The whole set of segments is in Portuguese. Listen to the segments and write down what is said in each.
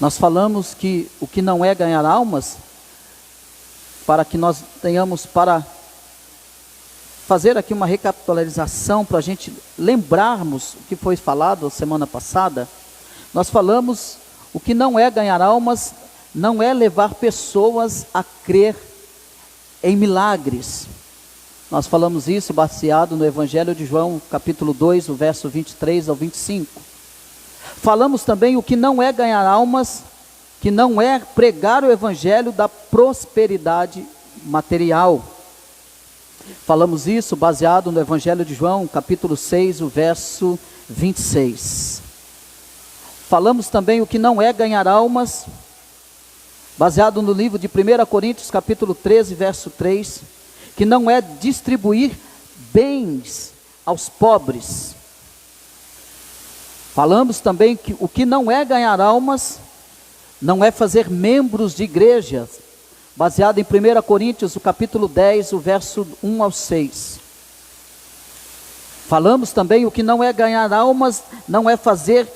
Nós falamos que o que não é ganhar almas, para que nós tenhamos para fazer aqui uma recapitulação, para a gente lembrarmos o que foi falado semana passada. Nós falamos o que não é ganhar almas, não é levar pessoas a crer em milagres. Nós falamos isso baseado no Evangelho de João, capítulo 2, o verso 23 ao 25. Falamos também o que não é ganhar almas, que não é pregar o Evangelho da prosperidade material. Falamos isso baseado no Evangelho de João, capítulo 6, o verso 26. Falamos também o que não é ganhar almas, baseado no livro de 1 Coríntios, capítulo 13, verso 3, que não é distribuir bens aos pobres. Falamos também que o que não é ganhar almas, não é fazer membros de igrejas, baseado em 1 Coríntios, o capítulo 10, o verso 1 ao 6. Falamos também o que não é ganhar almas, não é fazer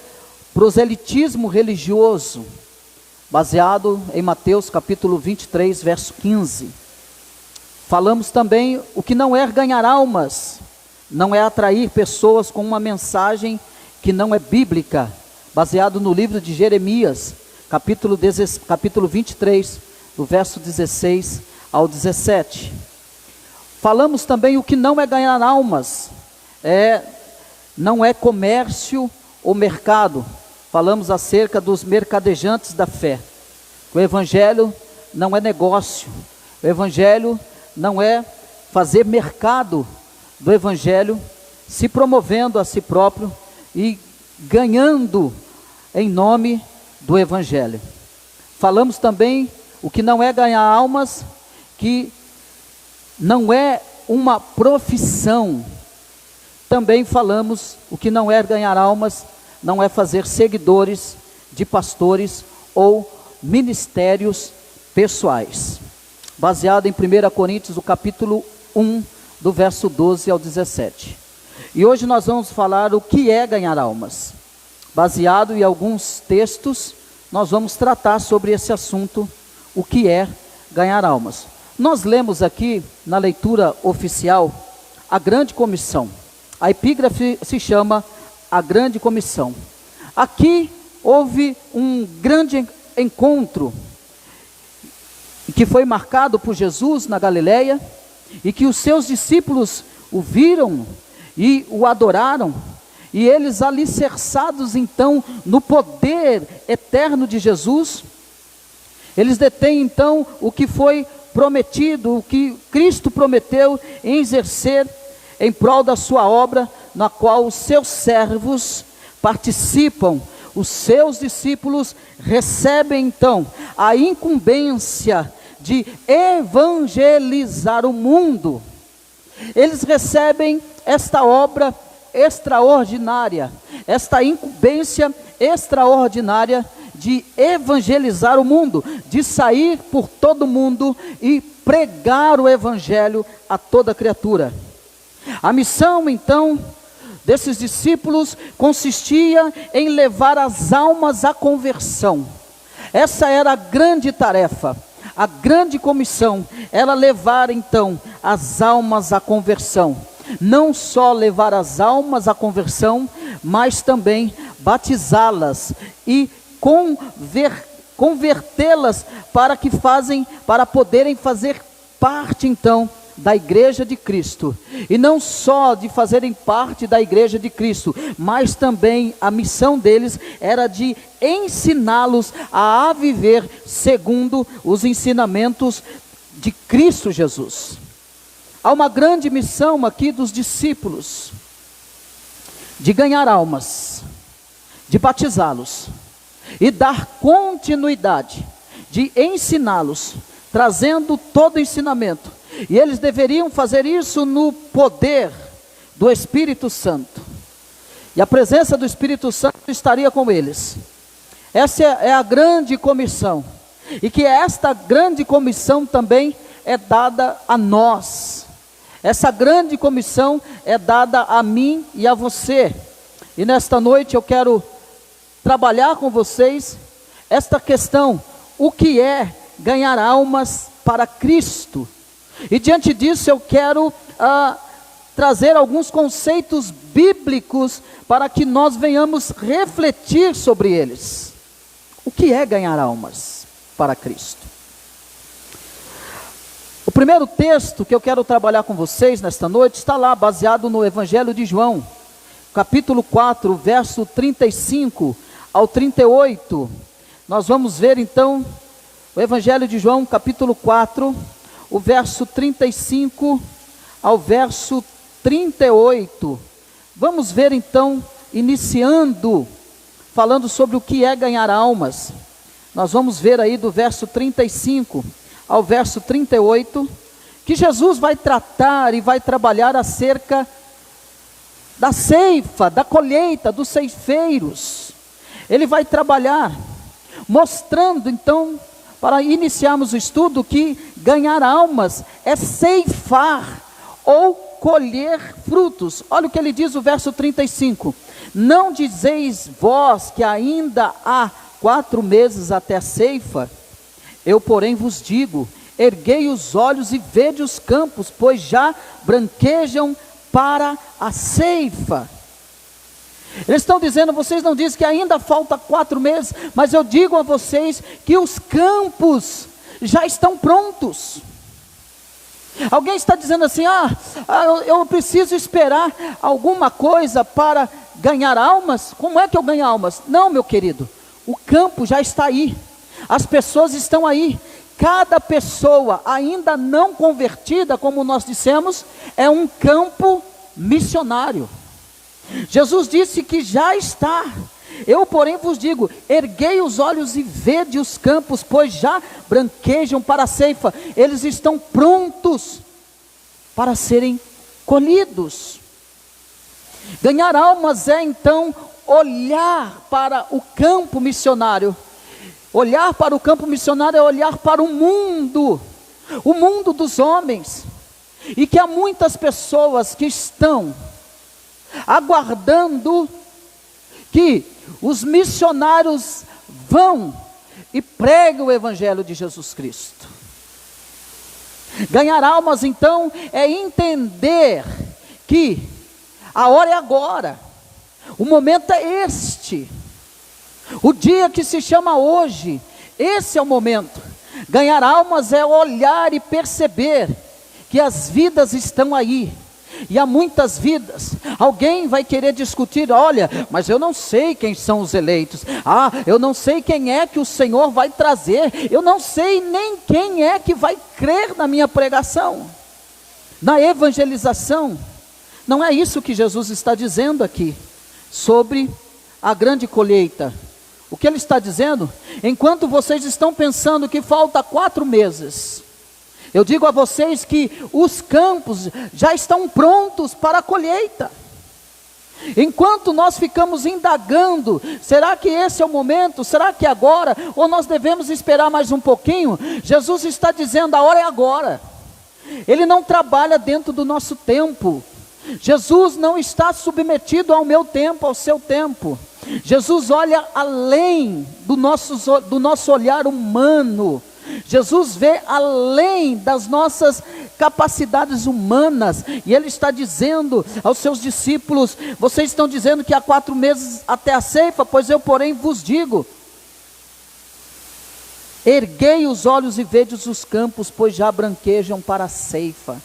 proselitismo religioso, baseado em Mateus capítulo 23, verso 15. Falamos também o que não é ganhar almas, não é atrair pessoas com uma mensagem que não é bíblica, baseado no livro de Jeremias, capítulo 23, do verso 16 ao 17. Falamos também o que não é ganhar almas, não é comércio ou mercado. Falamos acerca dos mercadejantes da fé. O Evangelho não é negócio, o Evangelho não é fazer mercado do Evangelho, se promovendo a si próprio e ganhando em nome do Evangelho. Falamos também o que não é ganhar almas, que não é uma profissão. Também falamos o que não é ganhar almas, não é fazer seguidores de pastores ou ministérios pessoais. Baseado em 1 Coríntios, o capítulo 1, do verso 12 ao 17. E hoje nós vamos falar o que é ganhar almas. Baseado em alguns textos, nós vamos tratar sobre esse assunto, o que é ganhar almas. Nós lemos aqui, na leitura oficial, a Grande Comissão. A epígrafe se chama a Grande Comissão. Aqui houve um grande encontro, que foi marcado por Jesus na Galileia, e que os seus discípulos o viram e o adoraram, e eles alicerçados então no poder eterno de Jesus, eles detêm então o que foi prometido, o que Cristo prometeu em exercer em prol da sua obra, na qual os seus servos participam. Os seus discípulos recebem então a incumbência de evangelizar o mundo. Eles recebem esta obra extraordinária, esta incumbência extraordinária de evangelizar o mundo, de sair por todo o mundo e pregar o evangelho a toda criatura. A missão então desses discípulos consistia em levar as almas à conversão. Essa era a grande tarefa, a grande comissão, era levar então as almas à conversão. Não só levar as almas à conversão, mas também batizá-las e convertê-las para poderem fazer parte então da igreja de Cristo. E não só de fazerem parte da igreja de Cristo, mas também a missão deles era de ensiná-los a viver segundo os ensinamentos de Cristo Jesus. Há uma grande missão aqui dos discípulos, de ganhar almas, de batizá-los e dar continuidade, de ensiná-los, trazendo todo o ensinamento. E eles deveriam fazer isso no poder do Espírito Santo. E a presença do Espírito Santo estaria com eles. Essa é a grande comissão. E que esta grande comissão também é dada a nós. Essa grande comissão é dada a mim e a você. E nesta noite eu quero trabalhar com vocês esta questão: o que é ganhar almas para Cristo? E diante disso eu quero trazer alguns conceitos bíblicos para que nós venhamos refletir sobre eles. O que é ganhar almas para Cristo? O primeiro texto que eu quero trabalhar com vocês nesta noite está lá, baseado no Evangelho de João, capítulo 4, verso 35 ao 38. Nós vamos ver então o Evangelho de João, capítulo 4, o verso 35 ao verso 38. Vamos ver então, iniciando, falando sobre o que é ganhar almas. Nós vamos ver aí do verso 35 ao verso 38, que Jesus vai tratar e vai trabalhar acerca da ceifa, da colheita, dos ceifeiros. Ele vai trabalhar, mostrando então, para iniciarmos o estudo, que ganhar almas é ceifar ou colher frutos. Olha o que ele diz no verso 35: não dizeis vós que ainda há 4 meses até a ceifa? Eu, porém, vos digo, erguei os olhos e vede os campos, pois já branquejam para a ceifa. Eles estão dizendo, vocês não dizem que ainda falta 4 meses, mas eu digo a vocês que os campos já estão prontos. Alguém está dizendo assim, eu preciso esperar alguma coisa para ganhar almas? Como é que eu ganho almas? Não, meu querido, o campo já está aí, as pessoas estão aí. Cada pessoa ainda não convertida, como nós dissemos, é um campo missionário. Jesus disse que já está. Eu, porém, vos digo, erguei os olhos e vede os campos, pois já branquejam para a ceifa. Eles estão prontos para serem colhidos. Ganhar almas é então olhar para o campo missionário. Olhar para o campo missionário é olhar para o mundo dos homens, e que há muitas pessoas que estão aguardando que os missionários vão e pregam o Evangelho de Jesus Cristo. Ganhar almas então é entender que a hora é agora, o momento é este, o dia que se chama hoje, esse é o momento. Ganhar almas é olhar e perceber que as vidas estão aí, e há muitas vidas. Alguém vai querer discutir, olha, mas eu não sei quem são os eleitos, eu não sei quem é que o Senhor vai trazer, eu não sei nem quem é que vai crer na minha pregação, na evangelização. Não é isso que Jesus está dizendo aqui, sobre a grande colheita. O que ele está dizendo? Enquanto vocês estão pensando que falta 4 meses, eu digo a vocês que os campos já estão prontos para a colheita. Enquanto nós ficamos indagando, será que esse é o momento? Será que é agora? Ou nós devemos esperar mais um pouquinho? Jesus está dizendo, a hora é agora. Ele não trabalha dentro do nosso tempo. Jesus não está submetido ao meu tempo, ao seu tempo. Jesus olha além do nosso olhar humano. Jesus vê além das nossas capacidades humanas, e Ele está dizendo aos seus discípulos, vocês estão dizendo que há 4 meses até a ceifa, pois eu porém vos digo, erguei os olhos e vede os campos, pois já branquejam para a ceifa.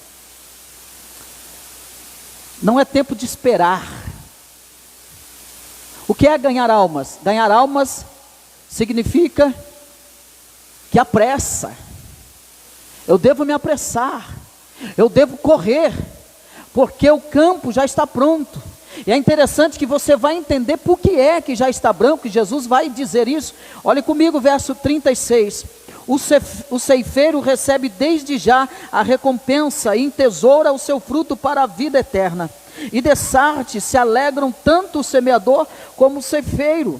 Não é tempo de esperar. O que é ganhar almas? Ganhar almas significa que apressa. Eu devo me apressar, eu devo correr, porque o campo já está pronto. E é interessante que você vai entender por que é que já está branco, que Jesus vai dizer isso. Olhe comigo o verso 36. O ceifeiro recebe desde já a recompensa e entesoura o seu fruto para a vida eterna. E dessarte se alegram tanto o semeador como o ceifeiro.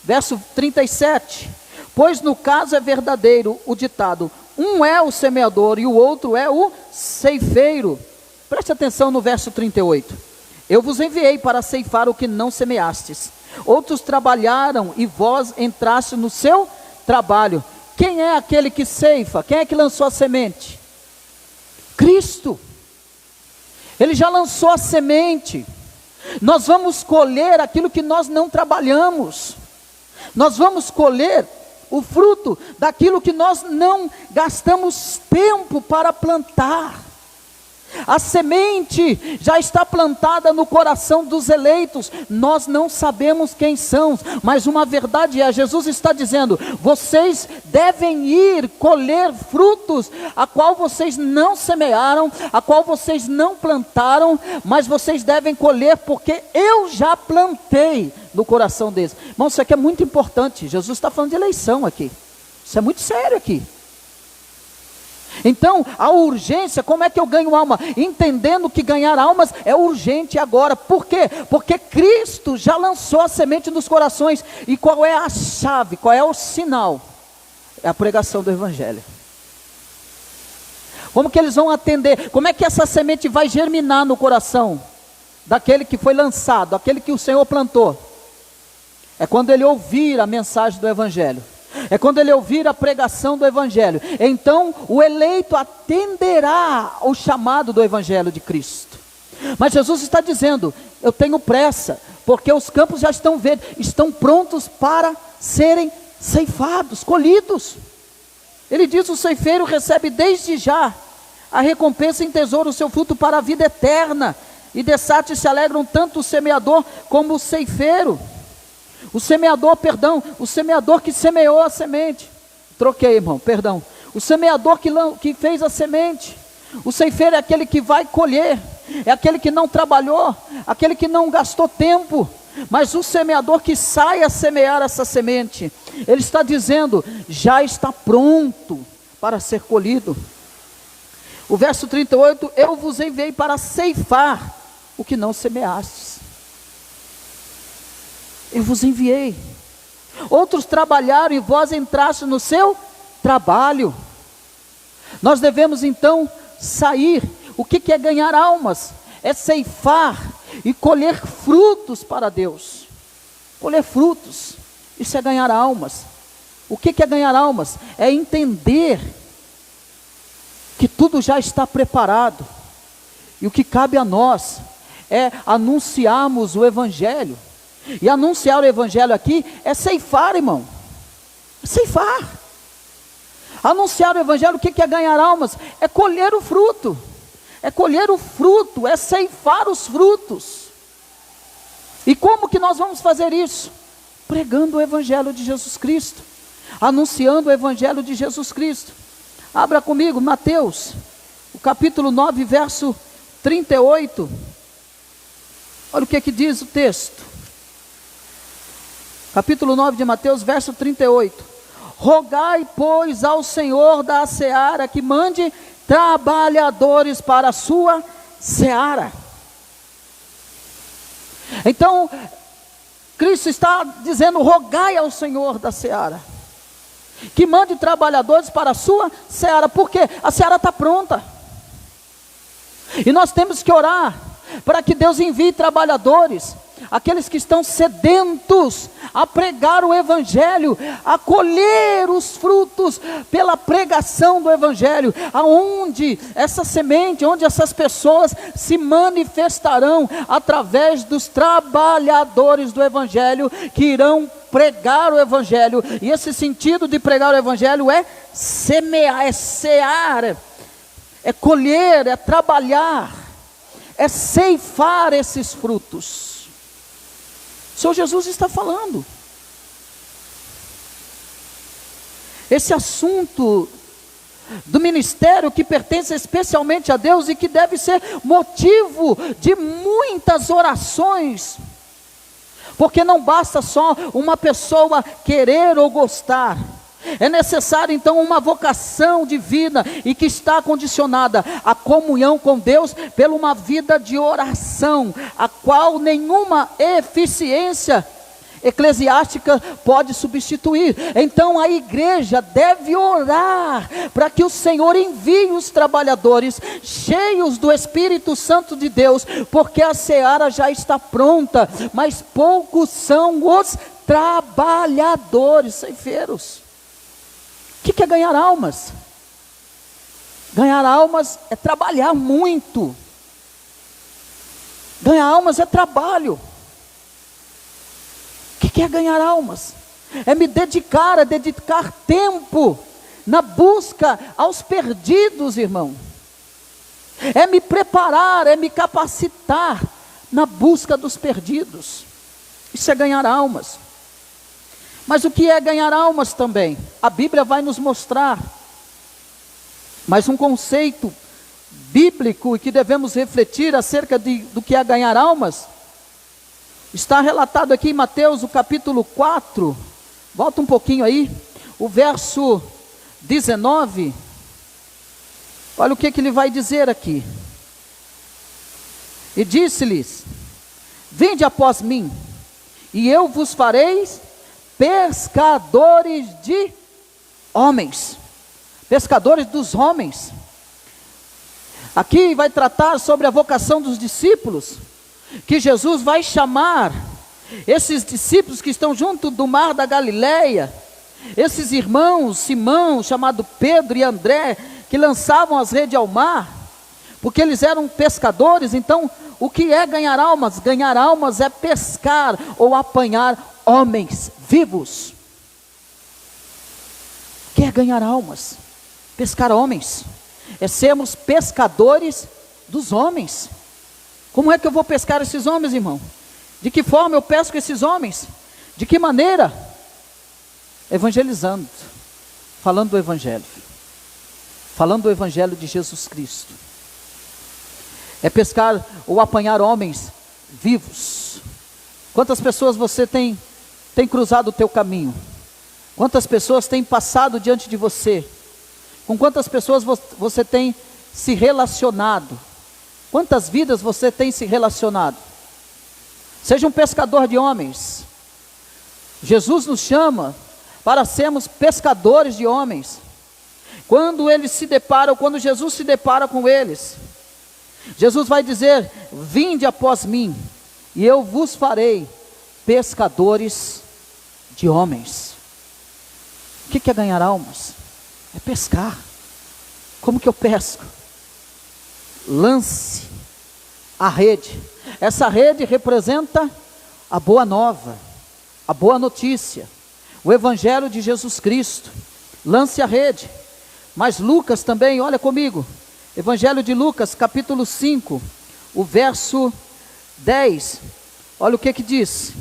Verso 37. Pois no caso é verdadeiro o ditado, um é o semeador e o outro é o ceifeiro. Preste atenção no verso 38. Eu vos enviei para ceifar o que não semeastes. Outros trabalharam e vós entraste no seu trabalho. Quem é aquele que ceifa? Quem é que lançou a semente? Cristo. Ele já lançou a semente. Nós vamos colher aquilo que nós não trabalhamos. Nós vamos colher o fruto daquilo que nós não gastamos tempo para plantar. A semente já está plantada no coração dos eleitos. Nós não sabemos quem são, mas uma verdade é, Jesus está dizendo: vocês devem ir colher frutos, a qual vocês não semearam, a qual vocês não plantaram, mas vocês devem colher, porque eu já plantei no coração deles. Irmão, isso aqui é muito importante. Jesus está falando de eleição aqui. Isso é muito sério aqui. Então, a urgência, como é que eu ganho alma? Entendendo que ganhar almas é urgente agora. Por quê? Porque Cristo já lançou a semente nos corações. E qual é a chave? Qual é o sinal? É a pregação do Evangelho. Como que eles vão atender? Como é que essa semente vai germinar no coração daquele que foi lançado, aquele que o Senhor plantou? É quando ele ouvir a mensagem do Evangelho. É quando ele ouvir a pregação do Evangelho. Então o eleito atenderá ao chamado do Evangelho de Cristo. Mas Jesus está dizendo: eu tenho pressa, porque os campos já estão verdes, estão prontos para serem ceifados, colhidos. Ele diz: o ceifeiro recebe desde já a recompensa em tesouro, o seu fruto para a vida eterna. E dessate se alegram tanto o semeador como o ceifeiro. O semeador que semeou a semente. Troquei, irmão, perdão. O semeador que fez a semente. O ceifeiro é aquele que vai colher. É aquele que não trabalhou, aquele que não gastou tempo. Mas o semeador que sai a semear essa semente, ele está dizendo: já está pronto para ser colhido. O verso 38, eu vos enviei para ceifar o que não semeastes. Eu vos enviei. Outros trabalharam e vós entraste no seu trabalho. Nós devemos então sair. O que é ganhar almas? É ceifar e colher frutos para Deus. Colher frutos, isso é ganhar almas. O que é ganhar almas? É entender que tudo já está preparado. E o que cabe a nós é anunciarmos o Evangelho. E anunciar o Evangelho aqui é ceifar, irmão. É ceifar. Anunciar o Evangelho, o que é ganhar almas? É colher o fruto. É colher o fruto, é ceifar os frutos. E como que nós vamos fazer isso? Pregando o Evangelho de Jesus Cristo. Anunciando o Evangelho de Jesus Cristo. Abra comigo, Mateus, o capítulo 9, verso 38. Olha o que diz o texto. Capítulo 9 de Mateus, verso 38. Rogai, pois, ao Senhor da seara que mande trabalhadores para a sua seara. Então, Cristo está dizendo: rogai ao Senhor da seara que mande trabalhadores para a sua seara. Por quê? A seara está pronta. E nós temos que orar para que Deus envie trabalhadores, aqueles que estão sedentos a pregar o Evangelho, a colher os frutos pela pregação do Evangelho, aonde essa semente, onde essas pessoas se manifestarão através dos trabalhadores do Evangelho, que irão pregar o Evangelho. E esse sentido de pregar o Evangelho é semear, é cear, é colher, é trabalhar, é ceifar esses frutos. O Senhor Jesus está falando. Esse assunto do ministério que pertence especialmente a Deus e que deve ser motivo de muitas orações, porque não basta só uma pessoa querer ou gostar. É necessário então uma vocação de vida e que está condicionada à comunhão com Deus pela uma vida de oração, a qual nenhuma eficiência eclesiástica pode substituir. Então a igreja deve orar para que o Senhor envie os trabalhadores cheios do Espírito Santo de Deus, porque a seara já está pronta, mas poucos são os trabalhadores, ceifeiros. O que é ganhar almas? Ganhar almas é trabalhar muito. Ganhar almas é trabalho. O que é ganhar almas? É me dedicar, é dedicar tempo na busca aos perdidos, irmão. É me preparar, é me capacitar na busca dos perdidos. Isso é ganhar almas. Mas o que é ganhar almas também? A Bíblia vai nos mostrar. Mas um conceito bíblico e que devemos refletir acerca do que é ganhar almas, está relatado aqui em Mateus, o capítulo 4, volta um pouquinho aí, o verso 19, olha o que ele vai dizer aqui. E disse-lhes: vinde após mim, e eu vos farei pescadores de homens. Pescadores dos homens. Aqui vai tratar sobre a vocação dos discípulos, que Jesus vai chamar esses discípulos que estão junto do mar da Galileia, esses irmãos, Simão, chamado Pedro, e André, que lançavam as redes ao mar, porque eles eram pescadores. Então, o que é ganhar almas? Ganhar almas é pescar ou apanhar homens vivos. O que é ganhar almas? Pescar homens, é sermos pescadores dos homens. Como é que eu vou pescar esses homens, irmão? De que forma eu pesco esses homens? De que maneira? Evangelizando, falando do Evangelho, falando do Evangelho de Jesus Cristo. É pescar ou apanhar homens vivos. Quantas pessoas você tem cruzado o teu caminho? Quantas pessoas têm passado diante de você? Com quantas pessoas você tem se relacionado? Quantas vidas você tem se relacionado? Seja um pescador de homens. Jesus nos chama para sermos pescadores de homens. Quando Jesus se depara com eles, Jesus vai dizer: vinde após mim, e eu vos farei pescadores de homens. O que é ganhar almas? É pescar. Como que eu pesco? Lance a rede. Essa rede representa a boa nova, a boa notícia, o Evangelho de Jesus Cristo. Lance a rede. Mas Lucas também, olha comigo, Evangelho de Lucas, capítulo 5, o verso 10, olha o que diz: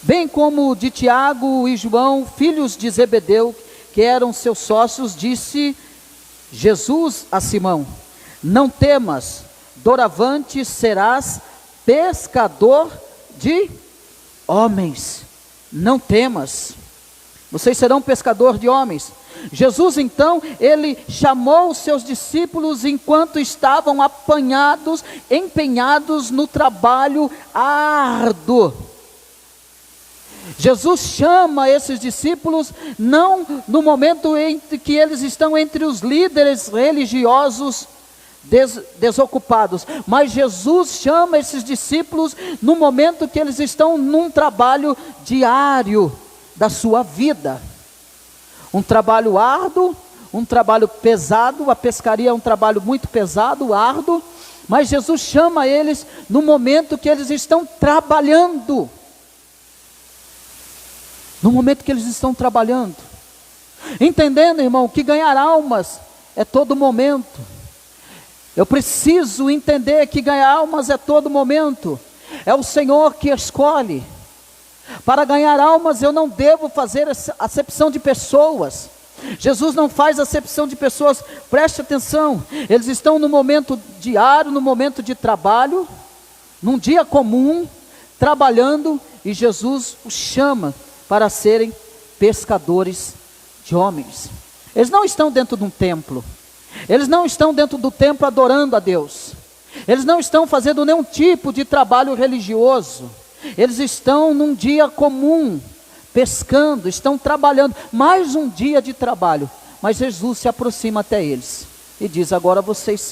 bem como de Tiago e João, filhos de Zebedeu, que eram seus sócios, disse Jesus a Simão: não temas, doravante serás pescador de homens. Não temas, vocês serão pescador de homens. Jesus então, ele chamou os seus discípulos enquanto estavam empenhados no trabalho árduo. Jesus chama esses discípulos não no momento em que eles estão entre os líderes religiosos desocupados, mas Jesus chama esses discípulos no momento que eles estão num trabalho diário da sua vida. Um trabalho árduo, um trabalho pesado. A pescaria é um trabalho muito pesado, árduo, mas Jesus chama eles no momento que eles estão trabalhando. No momento que eles estão trabalhando. Entendendo, irmão, que ganhar almas é todo momento. Eu preciso entender que ganhar almas é todo momento. É o Senhor que escolhe. Para ganhar almas eu não devo fazer acepção de pessoas. Jesus não faz acepção de pessoas. Preste atenção, eles estão no momento diário, no momento de trabalho, num dia comum, trabalhando, e Jesus os chama para serem pescadores de homens. Eles não estão dentro de um templo, eles não estão dentro do templo adorando a Deus, eles não estão fazendo nenhum tipo de trabalho religioso, Eles estão num dia comum, pescando, estão trabalhando, mais um dia de trabalho. Mas Jesus se aproxima até eles e diz: agora vocês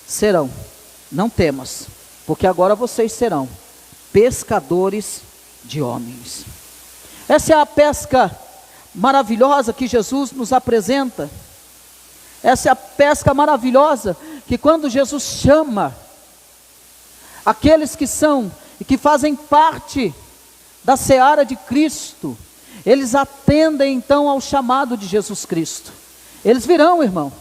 serão, não temas, porque agora vocês serão pescadores de homens. Essa é a pesca maravilhosa que Jesus nos apresenta. Essa é a pesca maravilhosa que, quando Jesus chama aqueles que são e que fazem parte da seara de Cristo, eles atendem então ao chamado de Jesus Cristo. Eles virão, irmão,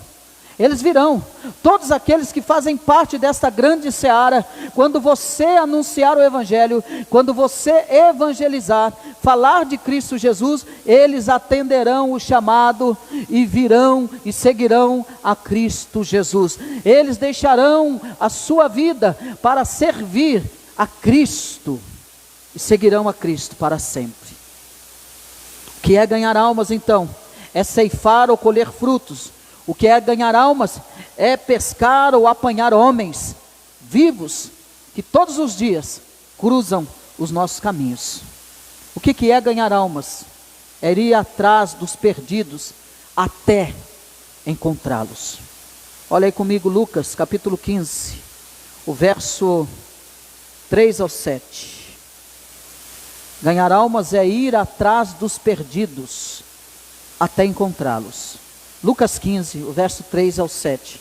eles virão. Todos aqueles que fazem parte desta grande seara, quando você anunciar o Evangelho, quando você evangelizar, falar de Cristo Jesus, eles atenderão o chamado e virão e seguirão a Cristo Jesus. Eles deixarão a sua vida para servir a Cristo e seguirão a Cristo para sempre. O que é ganhar almas então? É ceifar ou colher frutos. O que é ganhar almas? É pescar ou apanhar homens vivos que todos os dias cruzam os nossos caminhos. O que é ganhar almas? É ir atrás dos perdidos até encontrá-los. Olha aí comigo Lucas capítulo 15, o verso 3 ao 7. Ganhar almas é ir atrás dos perdidos até encontrá-los. Lucas 15, o verso 3 ao 7.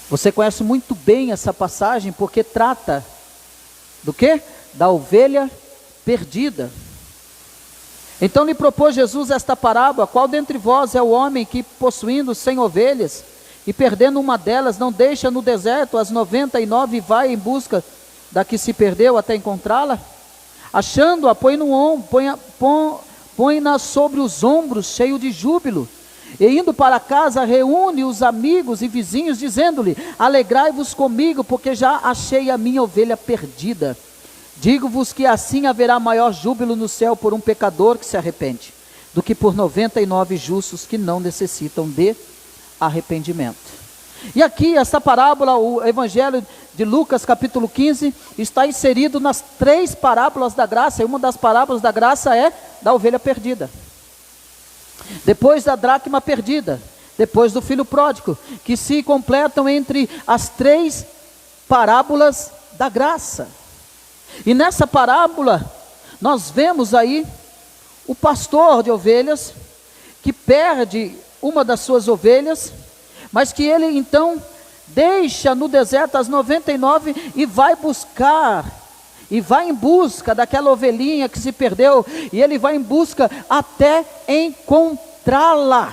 Você conhece muito bem essa passagem, porque trata do quê? Da ovelha perdida. Então lhe propôs Jesus esta parábola: qual dentre vós é o homem que, possuindo 100 ovelhas, e perdendo uma delas, não deixa no deserto as 99 e vai em busca da que se perdeu até encontrá-la? Achando-a, põe-na sobre os ombros, cheio de júbilo, e indo para casa, reúne os amigos e vizinhos, dizendo-lhe: alegrai-vos comigo, porque já achei a minha ovelha perdida. Digo-vos que assim haverá maior júbilo no céu por um pecador que se arrepende, do que por 99 justos que não necessitam de arrependimento. E aqui, essa parábola, o Evangelho de Lucas capítulo 15, está inserido nas 3 parábolas da graça, e uma das parábolas da graça é da ovelha perdida, depois da dracma perdida, depois do filho pródigo, que se completam entre as 3 parábolas da graça. E nessa parábola, nós vemos aí o pastor de ovelhas, que perde uma das suas ovelhas, mas que ele então deixa no deserto as 99 e vai buscar, e vai em busca daquela ovelhinha que se perdeu, e ele vai em busca até encontrá-la.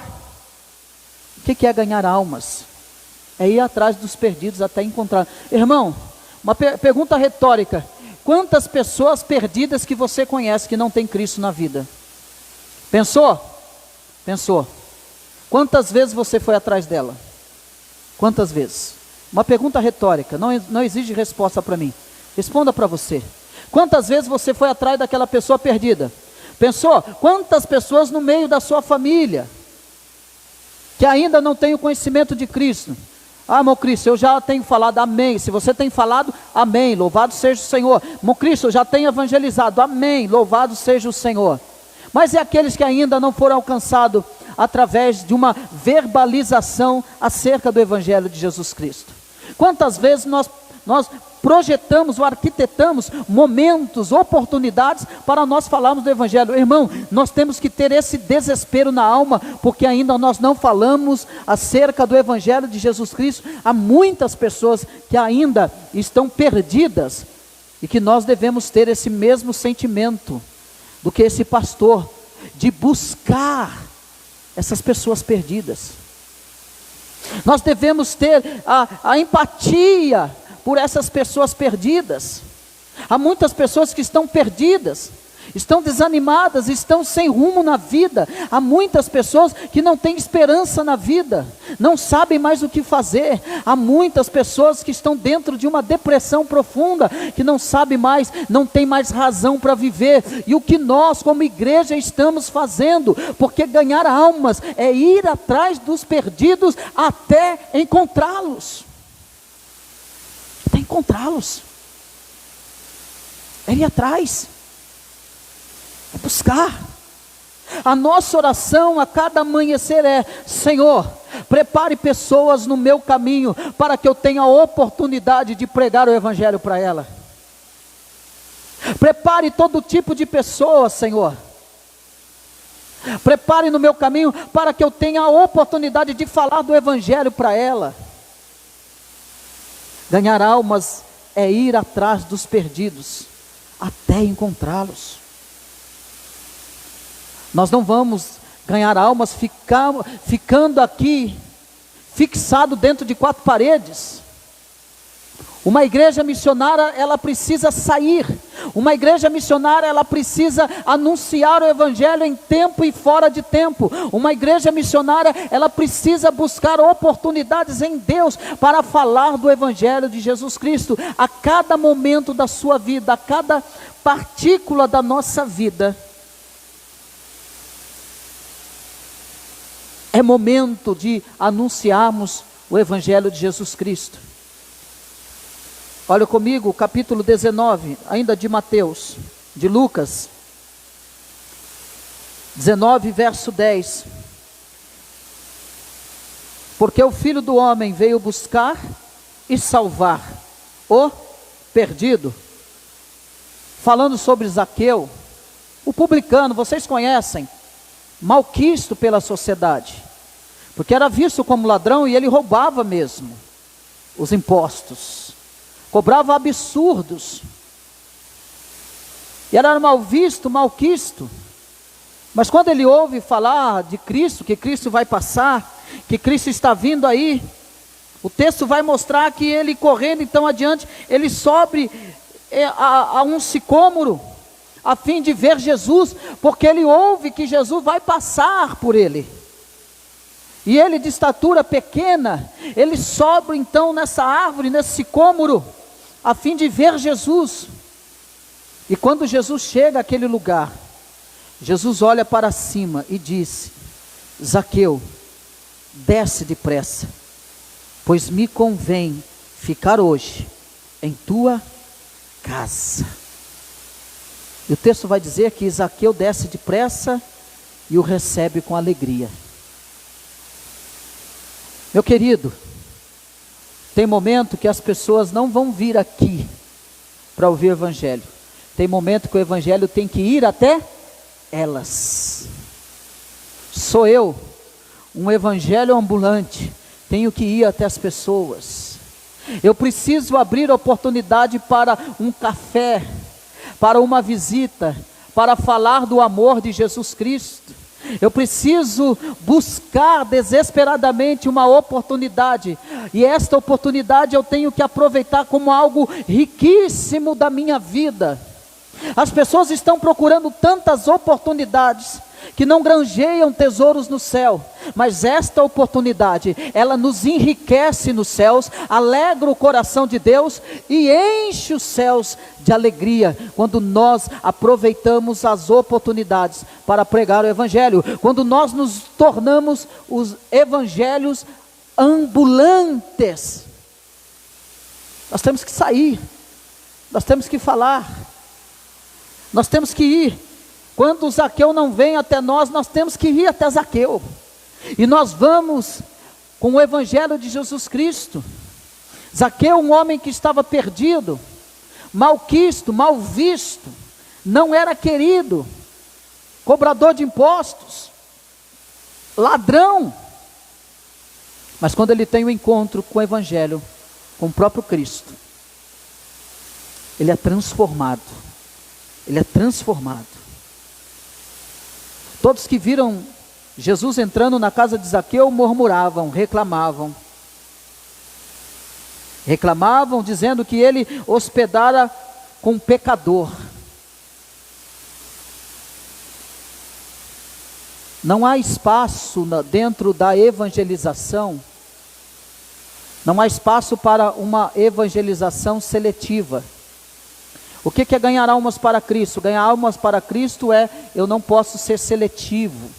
O que é ganhar almas? É ir atrás dos perdidos até encontrar. Irmão, uma pergunta retórica: quantas pessoas perdidas que você conhece que não tem Cristo na vida? Pensou? Pensou? Quantas vezes você foi atrás dela? Quantas vezes? Uma pergunta retórica, não exige resposta para mim. Responda para você. Quantas vezes você foi atrás daquela pessoa perdida? Pensou? Quantas pessoas no meio da sua família que ainda não têm o conhecimento de Cristo? Ah, irmão Cristo, eu já tenho falado, amém. Se você tem falado, amém, louvado seja o Senhor. Irmão Cristo, eu já tenho evangelizado, amém, louvado seja o Senhor. Mas é aqueles que ainda não foram alcançados através de uma verbalização acerca do Evangelho de Jesus Cristo. Quantas vezes nós projetamos ou arquitetamos momentos, oportunidades para nós falarmos do Evangelho? Irmão, nós temos que ter esse desespero na alma, porque ainda nós não falamos acerca do Evangelho de Jesus Cristo. Há muitas pessoas que ainda estão perdidas, e que nós devemos ter esse mesmo sentimento do que esse pastor, de buscar essas pessoas perdidas. Nós devemos ter a empatia por essas pessoas perdidas. Há muitas pessoas que estão perdidas, estão desanimadas, estão sem rumo na vida. Há muitas pessoas que não têm esperança na vida, não sabem mais o que fazer. Há muitas pessoas que estão dentro de uma depressão profunda, que não sabem mais, não tem mais razão para viver. E o que nós como igreja estamos fazendo? Porque ganhar almas é ir atrás dos perdidos até encontrá-los. Até encontrá-los. É ir atrás, é buscar. A nossa oração a cada amanhecer é: Senhor, prepare pessoas no meu caminho, para que eu tenha a oportunidade de pregar o Evangelho para ela. Prepare todo tipo de pessoa, Senhor. Prepare no meu caminho, para que eu tenha a oportunidade de falar do Evangelho para ela. Ganhar almas é ir atrás dos perdidos, até encontrá-los. Nós não vamos ganhar almas ficando aqui, fixado dentro de quatro paredes. Uma igreja missionária, ela precisa sair. Uma igreja missionária, ela precisa anunciar o Evangelho em tempo e fora de tempo. Uma igreja missionária, ela precisa buscar oportunidades em Deus para falar do Evangelho de Jesus Cristo. A cada momento da sua vida, a cada partícula da nossa vida, é momento de anunciarmos o Evangelho de Jesus Cristo. Olha comigo, capítulo 19, ainda de Mateus, de Lucas, 19, verso 10. Porque o Filho do Homem veio buscar e salvar o perdido. Falando sobre Zaqueu, o publicano, vocês conhecem, malquisto pela sociedade, porque era visto como ladrão e ele roubava mesmo os impostos, cobrava absurdos, e era mal visto, malquisto. Mas quando ele ouve falar de Cristo, que Cristo vai passar, que Cristo está vindo aí, o texto vai mostrar que ele, correndo então adiante, ele sobe a um sicômoro, a fim de ver Jesus, porque ele ouve que Jesus vai passar por ele. E ele, de estatura pequena, ele sobe então nessa árvore, nesse sicômoro, a fim de ver Jesus. E quando Jesus chega àquele lugar, Jesus olha para cima e disse: Zaqueu, desce depressa, pois me convém ficar hoje em tua casa. E o texto vai dizer que Zaqueu desce depressa e o recebe com alegria. Meu querido, tem momento que as pessoas não vão vir aqui para ouvir o Evangelho. Tem momento que o Evangelho tem que ir até elas. Sou eu, um evangelho ambulante, tenho que ir até as pessoas. Eu preciso abrir oportunidade para um café, para uma visita, para falar do amor de Jesus Cristo. Eu preciso buscar desesperadamente uma oportunidade, e esta oportunidade eu tenho que aproveitar como algo riquíssimo da minha vida. As pessoas estão procurando tantas oportunidades que não granjeiam tesouros no céu, mas esta oportunidade, ela nos enriquece nos céus, alegra o coração de Deus e enche os céus de alegria, quando nós aproveitamos as oportunidades para pregar o Evangelho, quando nós nos tornamos os evangelhos ambulantes. Nós temos que sair, nós temos que falar, nós temos que ir. Quando Zaqueu não vem até nós, nós temos que ir até Zaqueu. E nós vamos com o Evangelho de Jesus Cristo. Zaqueu, um homem que estava perdido, malquisto, mal visto, não era querido, cobrador de impostos, ladrão. Mas quando ele tem um encontro com o Evangelho, com o próprio Cristo, ele é transformado. Ele é transformado. Todos que viram Jesus entrando na casa de Zaqueu murmuravam, reclamavam. Reclamavam dizendo que ele hospedara com um pecador. Não há espaço dentro da evangelização, não há espaço para uma evangelização seletiva. O que é ganhar almas para Cristo? Ganhar almas para Cristo é: eu não posso ser seletivo,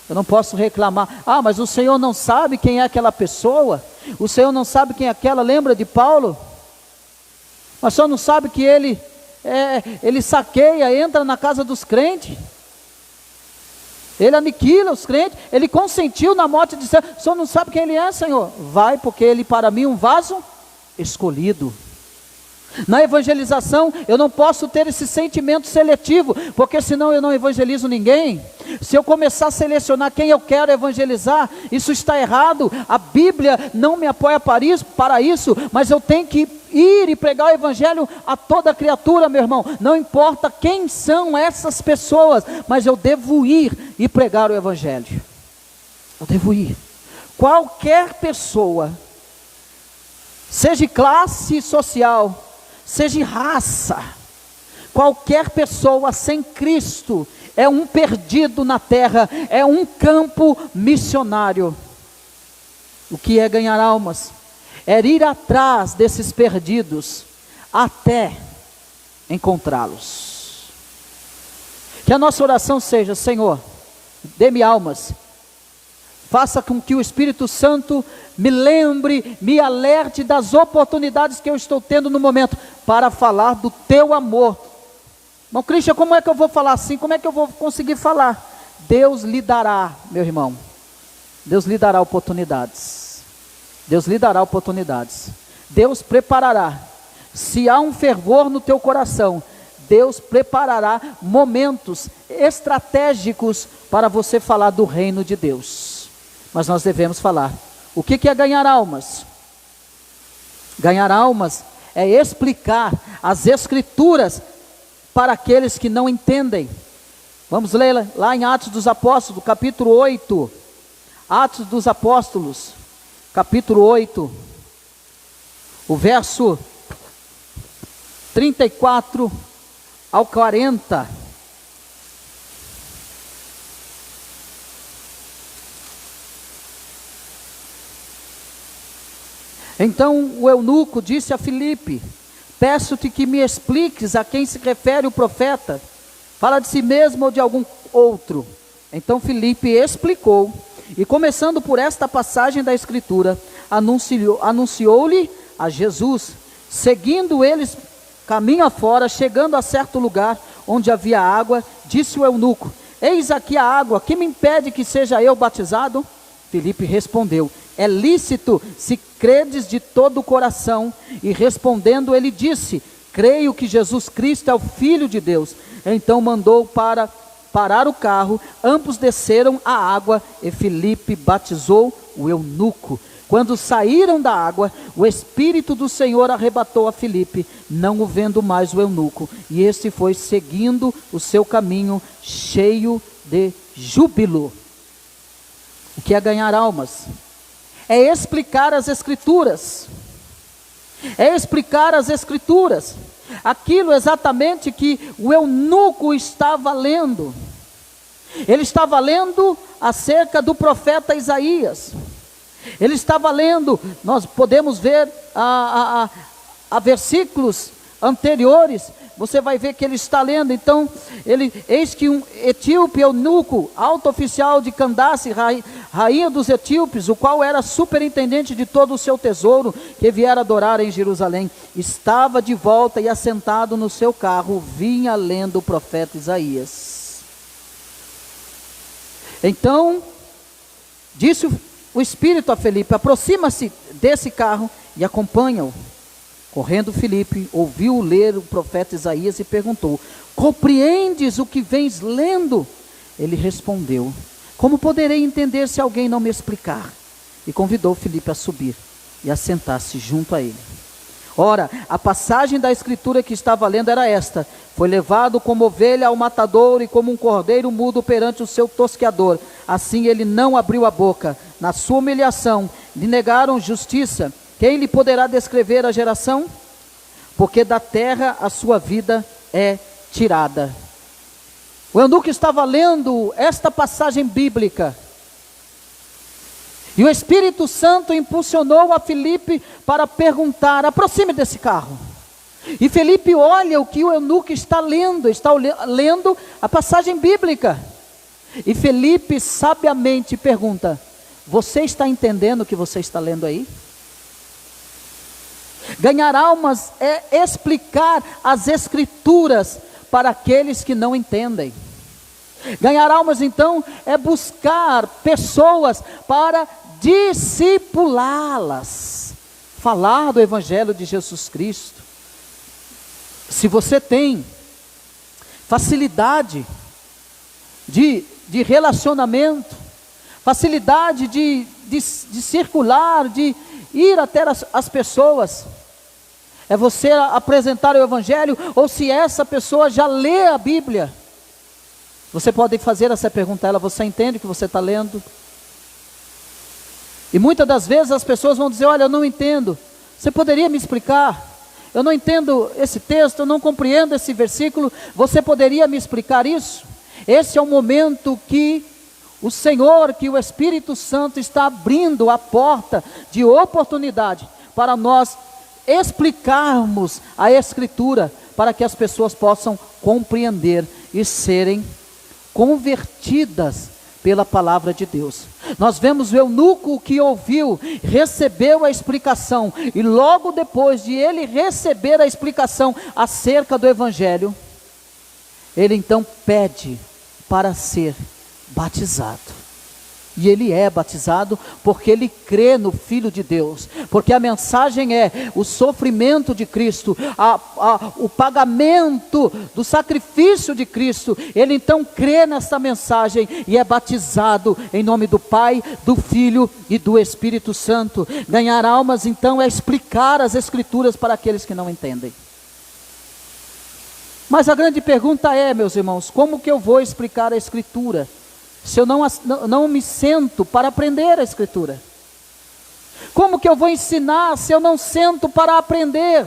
eu não posso reclamar. Ah, mas o Senhor não sabe quem é aquela pessoa, o Senhor não sabe quem é aquela. Lembra de Paulo? Mas só não sabe que ele ele saqueia, entra na casa dos crentes, ele aniquila os crentes, ele consentiu na morte de Senhor. O senhor não sabe quem ele é, Senhor? Vai, porque ele para mim é um vaso escolhido. Na evangelização, eu não posso ter esse sentimento seletivo, porque senão eu não evangelizo ninguém. Se eu começar a selecionar quem eu quero evangelizar, isso está errado. A Bíblia não me apoia para isso, mas eu tenho que ir e pregar o evangelho a toda criatura, meu irmão. Não importa quem são essas pessoas, mas eu devo ir e pregar o evangelho. Eu devo ir. Qualquer pessoa, seja classe social, seja raça, qualquer pessoa sem Cristo é um perdido na terra, é um campo missionário. O que é ganhar almas? É ir atrás desses perdidos até encontrá-los. Que a nossa oração seja: Senhor, dê-me almas. Faça com que o Espírito Santo me lembre, me alerte das oportunidades que eu estou tendo no momento, para falar do teu amor. Irmão Cristian, como é que eu vou falar assim? Como é que eu vou conseguir falar? Deus lhe dará, meu irmão, Deus lhe dará oportunidades. Deus lhe dará oportunidades. Deus preparará. Se há um fervor no teu coração, Deus preparará momentos estratégicos para você falar do reino de Deus. Mas nós devemos falar. O que é ganhar almas? Ganhar almas é explicar as Escrituras para aqueles que não entendem. Vamos ler lá em Atos dos Apóstolos, capítulo 8. Atos dos Apóstolos, capítulo 8, o verso 34 ao 40. Então o eunuco disse a Filipe: peço-te que me expliques a quem se refere o profeta. Fala de si mesmo ou de algum outro? Então Filipe explicou, e começando por esta passagem da Escritura, anunciou-lhe a Jesus. Seguindo eles caminho afora, chegando a certo lugar onde havia água, disse o eunuco: eis aqui a água, que me impede que seja eu batizado? Filipe respondeu: é lícito, se credes de todo o coração. E respondendo ele disse: creio que Jesus Cristo é o Filho de Deus. Então mandou para parar o carro, ambos desceram à água e Filipe batizou o eunuco. Quando saíram da água, o Espírito do Senhor arrebatou a Filipe, não o vendo mais o eunuco, e este foi seguindo o seu caminho, cheio de júbilo. O que é ganhar almas? É explicar as Escrituras. É explicar as Escrituras. Aquilo exatamente que o eunuco estava lendo. Ele estava lendo acerca do profeta Isaías. Ele estava lendo, nós podemos ver a versículos anteriores, você vai ver que ele está lendo. Então, eis que um etíope eunuco, alto oficial de Candace, rainha dos etíopes, o qual era superintendente de todo o seu tesouro, que viera adorar em Jerusalém, estava de volta e assentado no seu carro, vinha lendo o profeta Isaías. Então, disse o Espírito a Filipe: aproxima-se desse carro e acompanha-o. Correndo Filipe, ouviu ler o profeta Isaías e perguntou: compreendes o que vens lendo? Ele respondeu: como poderei entender se alguém não me explicar? E convidou Filipe a subir e a sentar-se junto a ele. Ora, a passagem da Escritura que estava lendo era esta: foi levado como ovelha ao matadouro e como um cordeiro mudo perante o seu tosqueador, assim ele não abriu a boca. Na sua humilhação lhe negaram justiça. Quem lhe poderá descrever a geração? Porque da terra a sua vida é tirada. O eunuco estava lendo esta passagem bíblica, e o Espírito Santo impulsionou a Filipe para perguntar: aproxime desse carro. E Filipe olha o que o eunuco está lendo a passagem bíblica. E Filipe sabiamente pergunta: você está entendendo o que você está lendo aí? Ganhar almas é explicar as Escrituras para aqueles que não entendem. Ganhar almas, então, é buscar pessoas para discipulá-las, falar do Evangelho de Jesus Cristo. Se você tem facilidade de relacionamento, facilidade de circular, de ir até as pessoas, é você apresentar o Evangelho, ou se essa pessoa já lê a Bíblia, você pode fazer essa pergunta a ela: você entende o que você está lendo? E muitas das vezes as pessoas vão dizer: olha, eu não entendo, você poderia me explicar? Eu não entendo esse texto, eu não compreendo esse versículo, você poderia me explicar isso? Esse é o momento que o Senhor, que o Espírito Santo está abrindo a porta de oportunidade para nós explicarmos a Escritura, para que as pessoas possam compreender e serem convertidas pela palavra de Deus. Nós vemos o eunuco que ouviu, recebeu a explicação, e logo depois de ele receber a explicação acerca do Evangelho, ele então pede para ser batizado. E ele é batizado porque ele crê no Filho de Deus, porque a mensagem é o sofrimento de Cristo, o pagamento do sacrifício de Cristo. Ele então crê nessa mensagem e é batizado em nome do Pai, do Filho e do Espírito Santo. Ganhar almas então é explicar as Escrituras para aqueles que não entendem. Mas a grande pergunta é, meus irmãos, como que eu vou explicar a Escritura se eu não me sento para aprender a Escritura? Como que eu vou ensinar se eu não sento para aprender?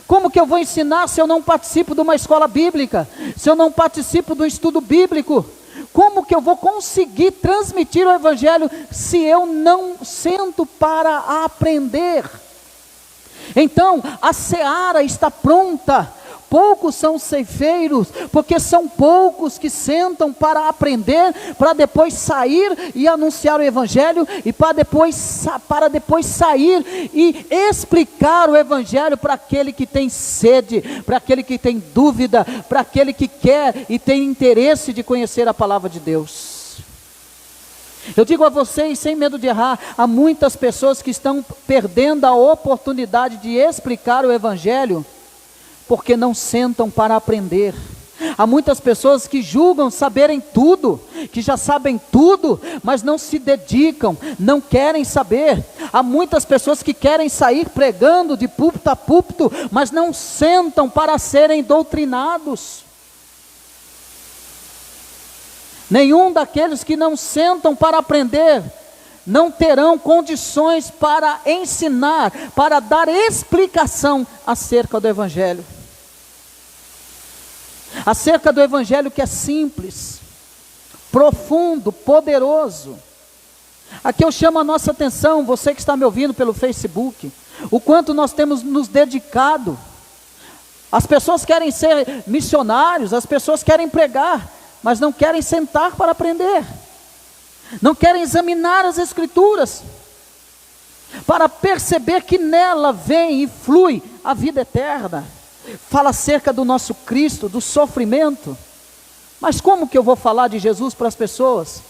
Como que eu vou ensinar se eu não participo de uma escola bíblica? Se eu não participo do estudo bíblico? Como que eu vou conseguir transmitir o Evangelho se eu não sento para aprender? Então, a seara está pronta. Poucos são ceifeiros, porque são poucos que sentam para aprender, para depois sair e anunciar o Evangelho, e para depois sair e explicar o Evangelho para aquele que tem sede, para aquele que tem dúvida, para aquele que quer e tem interesse de conhecer a palavra de Deus. Eu digo a vocês, sem medo de errar, há muitas pessoas que estão perdendo a oportunidade de explicar o Evangelho, porque não sentam para aprender. Há muitas pessoas que julgam saberem tudo, que já sabem tudo, mas não se dedicam, não querem saber. Há muitas pessoas que querem sair pregando de púlpito a púlpito, mas não sentam para serem doutrinados. Nenhum daqueles que não sentam para aprender não terão condições para ensinar, para dar explicação acerca do Evangelho. Acerca do Evangelho que é simples, profundo, poderoso. Aqui eu chamo a nossa atenção, você que está me ouvindo pelo Facebook, o quanto nós temos nos dedicado. As pessoas querem ser missionários, as pessoas querem pregar, mas não querem sentar para aprender. Não querem examinar as Escrituras, para perceber que nela vem e flui a vida eterna. Fala acerca do nosso Cristo, do sofrimento. Mas como que eu vou falar de Jesus para as pessoas,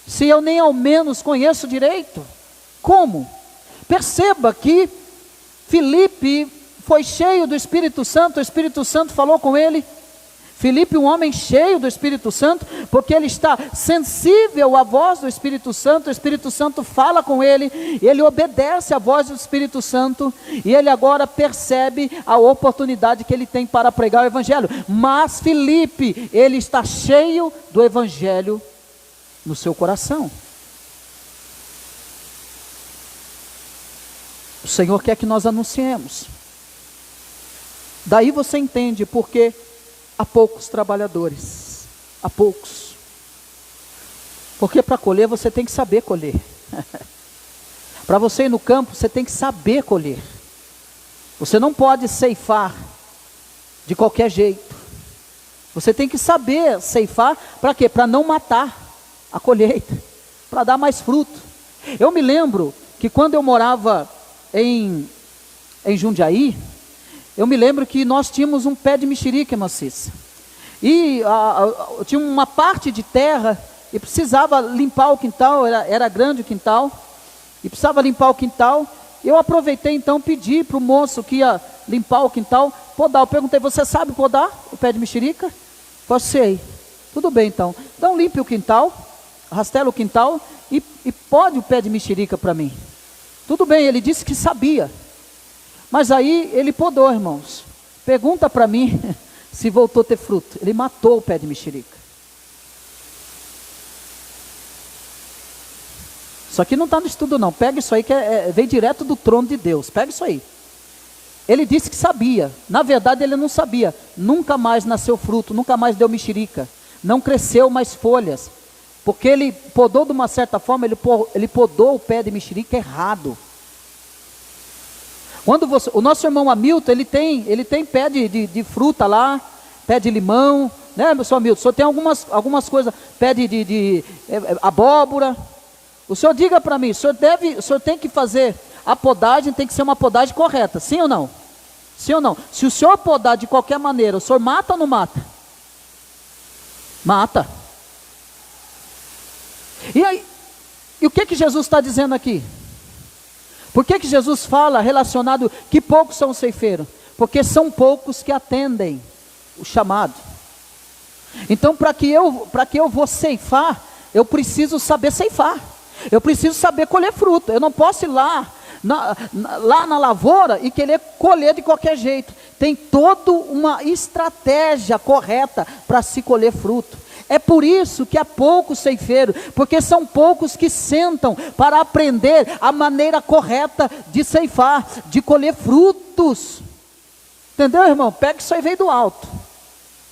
se eu nem ao menos conheço direito? Como? Perceba que Filipe foi cheio do Espírito Santo, o Espírito Santo falou com ele. Filipe, um homem cheio do Espírito Santo, porque ele está sensível à voz do Espírito Santo, o Espírito Santo fala com ele, ele obedece à voz do Espírito Santo, e ele agora percebe a oportunidade que ele tem para pregar o Evangelho. Mas Filipe, ele está cheio do Evangelho no seu coração. O Senhor quer que nós anunciemos. Daí você entende porque há poucos trabalhadores, há poucos. Porque para colher você tem que saber colher. Para você ir no campo você tem que saber colher. Você não pode ceifar de qualquer jeito. Você tem que saber ceifar, para quê? Para não matar a colheita, para dar mais fruto. Eu me lembro que quando eu morava em em Jundiaí, eu me lembro que nós tínhamos um pé de mexerica, irmã Cissa. E tinha uma parte de terra e precisava limpar o quintal, era grande o quintal, e precisava limpar o quintal. Eu aproveitei então, pedi para o moço que ia limpar o quintal, podar. Eu perguntei, você sabe podar o pé de mexerica? Eu sei. Tudo bem então. Então limpe o quintal, rastela o quintal e pode o pé de mexerica para mim. Tudo bem, ele disse que sabia. Mas aí ele podou, irmãos. Pergunta para mim se voltou a ter fruto. Ele matou o pé de mexerica. Isso aqui não está no estudo não, pega isso aí que vem direto do trono de Deus, pega isso aí. Ele disse que sabia, na verdade ele não sabia, nunca mais nasceu fruto, nunca mais deu mexerica, não cresceu mais folhas, porque ele podou de uma certa forma, ele podou o pé de mexerica errado. O nosso irmão Hamilton, ele tem pé de fruta lá, pé de limão, né, meu senhor Hamilton, o senhor tem algumas coisas, pé de abóbora. O senhor diga para mim, o senhor tem que fazer a podagem, tem que ser uma podagem correta, sim ou não? Sim ou não? Se o senhor podar de qualquer maneira, o senhor mata ou não mata? Mata. E aí, e o que Jesus está dizendo aqui? Por que Jesus fala relacionado que poucos são os ceifeiros? Porque são poucos que atendem o chamado. Então para que eu vou ceifar, eu preciso saber ceifar. Eu preciso saber colher fruto. Eu não posso ir lá na lavoura e querer colher de qualquer jeito. Tem toda uma estratégia correta para se colher fruto. É por isso que há poucos ceifeiros, porque são poucos que sentam para aprender a maneira correta de ceifar, de colher frutos. Entendeu, irmão? Pega isso aí, veio do alto.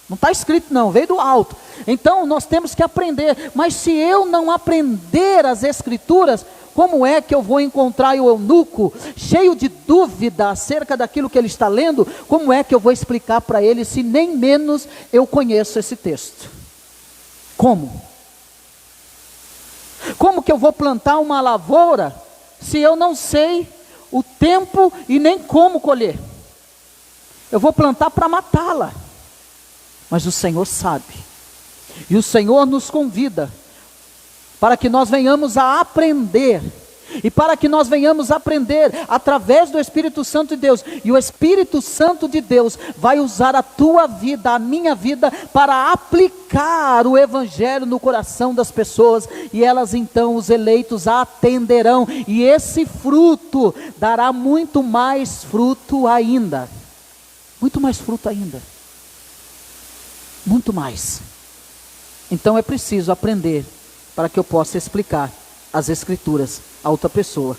Não está escrito não, veio do alto. Então nós temos que aprender. Mas se eu não aprender as escrituras, como é que eu vou encontrar o eunuco cheio de dúvida acerca daquilo que ele está lendo? Como é que eu vou explicar para ele se nem menos eu conheço esse texto? Como? Como que eu vou plantar uma lavoura se eu não sei o tempo e nem como colher? Eu vou plantar para matá-la. Mas o Senhor sabe, e o Senhor nos convida, para que nós venhamos a aprender, e para que nós venhamos a aprender, através do Espírito Santo de Deus, e o Espírito Santo de Deus, vai usar a tua vida, a minha vida, para aplicar o Evangelho no coração das pessoas, e elas então, os eleitos, atenderão, e esse fruto, dará muito mais fruto ainda, muito mais fruto ainda. Muito mais. Então é preciso aprender para que eu possa explicar as escrituras a outra pessoa.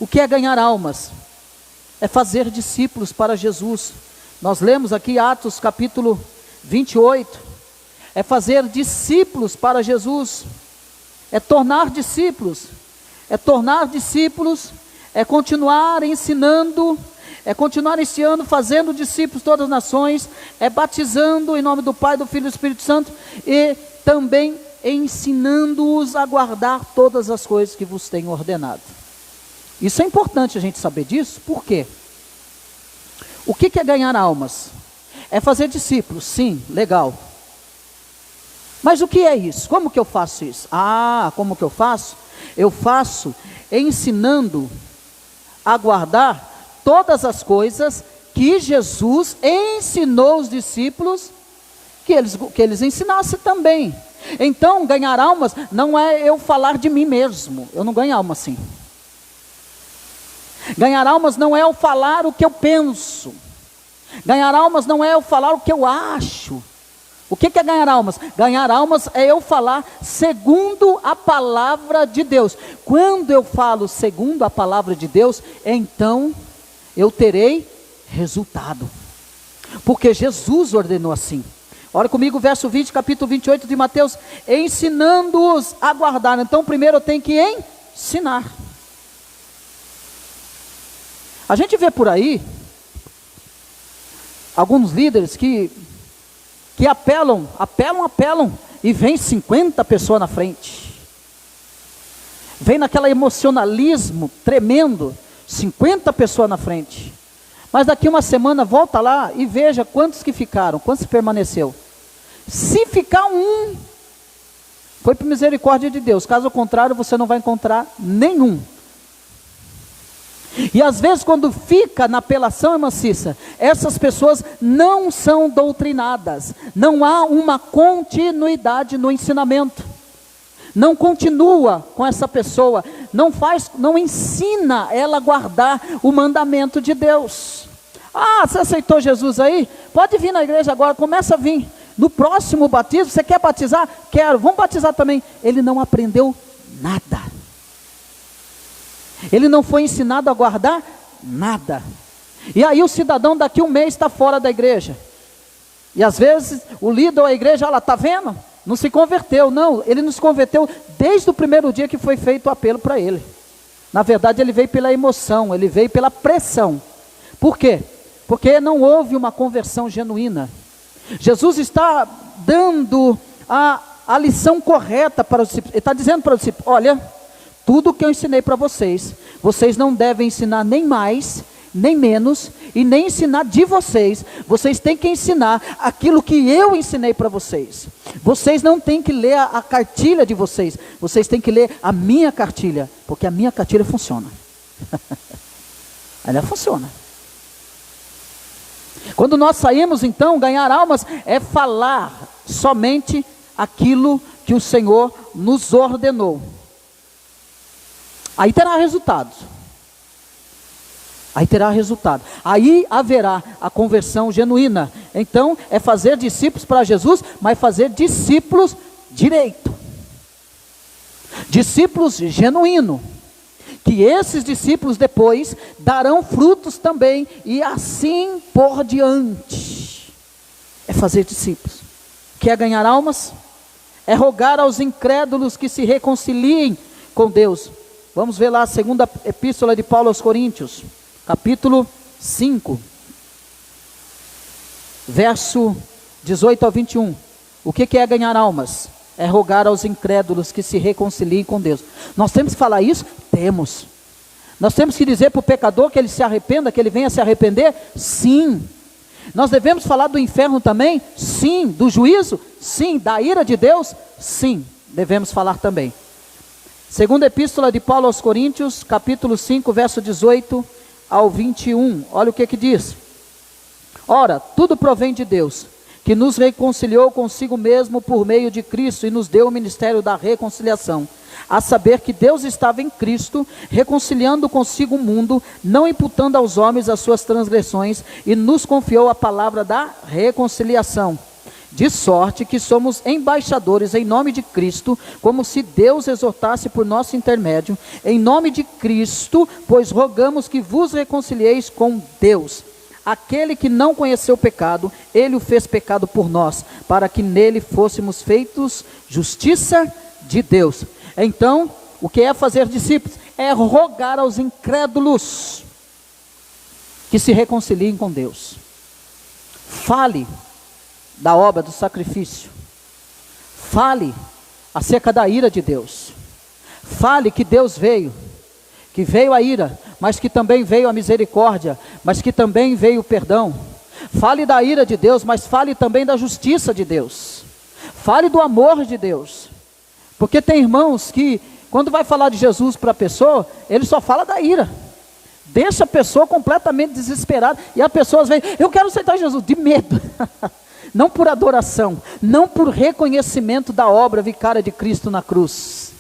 O que é ganhar almas? É fazer discípulos para Jesus. Nós lemos aqui Atos capítulo 28. É fazer discípulos para Jesus. É tornar discípulos. É tornar discípulos. É continuar ensinando. É continuar este ano fazendo discípulos de todas as nações, é batizando em nome do Pai, do Filho e do Espírito Santo, e também ensinando-os a guardar todas as coisas que vos tenho ordenado. Isso é importante a gente saber disso, por quê? O que é ganhar almas? É fazer discípulos, sim, legal. Mas o que é isso? Como que eu faço isso? Como que eu faço? Eu faço ensinando a guardar todas as coisas que Jesus ensinou os discípulos, que eles ensinassem também. Então, ganhar almas não é eu falar de mim mesmo, eu não ganho alma assim. Ganhar almas não é eu falar o que eu penso. Ganhar almas não é eu falar o que eu acho. O que é ganhar almas? Ganhar almas é eu falar segundo a palavra de Deus. Quando eu falo segundo a palavra de Deus, então eu terei resultado, porque Jesus ordenou assim. Olha comigo o verso 20, capítulo 28 de Mateus, ensinando-os a guardar. Então primeiro eu tenho que ensinar. A gente vê por aí alguns líderes que apelam, e vem 50 pessoas na frente, vem naquele emocionalismo tremendo, 50 pessoas na frente. Mas daqui uma semana volta lá e veja quantos que ficaram, quantos permaneceu. Se ficar um, foi por misericórdia de Deus. Caso contrário, você não vai encontrar nenhum. E às vezes quando fica na apelação, irmã Cissa, essas pessoas não são doutrinadas. Não há uma continuidade no ensinamento. Não continua com essa pessoa. Não ensina ela a guardar o mandamento de Deus. Ah, você aceitou Jesus aí? Pode vir na igreja agora, começa a vir. No próximo batismo, você quer batizar? Quero, vamos batizar também. Ele não aprendeu nada. Ele não foi ensinado a guardar nada. E aí o cidadão daqui um mês está fora da igreja. E às vezes o líder da igreja, olha, está vendo? Não se converteu. Não, ele não se converteu desde o primeiro dia que foi feito o apelo para ele. Na verdade ele veio pela emoção, ele veio pela pressão. Por quê? Porque não houve uma conversão genuína. Jesus está dando a lição correta para os discípulos. Ele está dizendo para os discípulos, olha, tudo que eu ensinei para vocês, vocês não devem ensinar nem mais, nem menos, e nem ensinar de vocês. Vocês têm que ensinar aquilo que eu ensinei para vocês. Vocês não têm que ler a cartilha de vocês, vocês têm que ler a minha cartilha, porque a minha cartilha funciona. Ela funciona. Quando nós saímos então, ganhar almas é falar somente aquilo que o Senhor nos ordenou. Aí terá resultado. Aí terá resultado. Aí haverá a conversão genuína. Então é fazer discípulos para Jesus, mas fazer discípulos direito. Discípulos genuínos. Que esses discípulos depois darão frutos também, e assim por diante. É fazer discípulos. Quer ganhar almas? É rogar aos incrédulos que se reconciliem com Deus. Vamos ver lá a segunda epístola de Paulo aos Coríntios, capítulo 5, verso 18 ao 21. O que é ganhar almas? É rogar aos incrédulos que se reconciliem com Deus. Nós temos que falar isso? Temos. Nós temos que dizer para o pecador que ele se arrependa, que ele venha se arrepender? Sim. Nós devemos falar do inferno também? Sim. Do juízo? Sim. Da ira de Deus? Sim. Devemos falar também. Segunda epístola de Paulo aos Coríntios, capítulo 5, verso 18 ao 21. Olha o que diz. Ora, tudo provém de Deus, que nos reconciliou consigo mesmo por meio de Cristo e nos deu o ministério da reconciliação. A saber que Deus estava em Cristo, reconciliando consigo o mundo, não imputando aos homens as suas transgressões, e nos confiou a palavra da reconciliação. De sorte que somos embaixadores em nome de Cristo, como se Deus exortasse por nosso intermédio, em nome de Cristo, pois rogamos que vos reconcilieis com Deus. Aquele que não conheceu o pecado, ele o fez pecado por nós, para que nele fôssemos feitos justiça de Deus. Então, o que é fazer discípulos? É rogar aos incrédulos que se reconciliem com Deus. Fale da obra do sacrifício. Fale acerca da ira de Deus. Fale que Deus veio, que veio a ira, mas que também veio a misericórdia, mas que também veio o perdão. Fale da ira de Deus, mas fale também da justiça de Deus. Fale do amor de Deus. Porque tem irmãos que, quando vai falar de Jesus para a pessoa, ele só fala da ira. Deixa a pessoa completamente desesperada. E as pessoas vêm, eu quero aceitar Jesus, de medo. Não por adoração, não por reconhecimento da obra vicária de Cristo na cruz.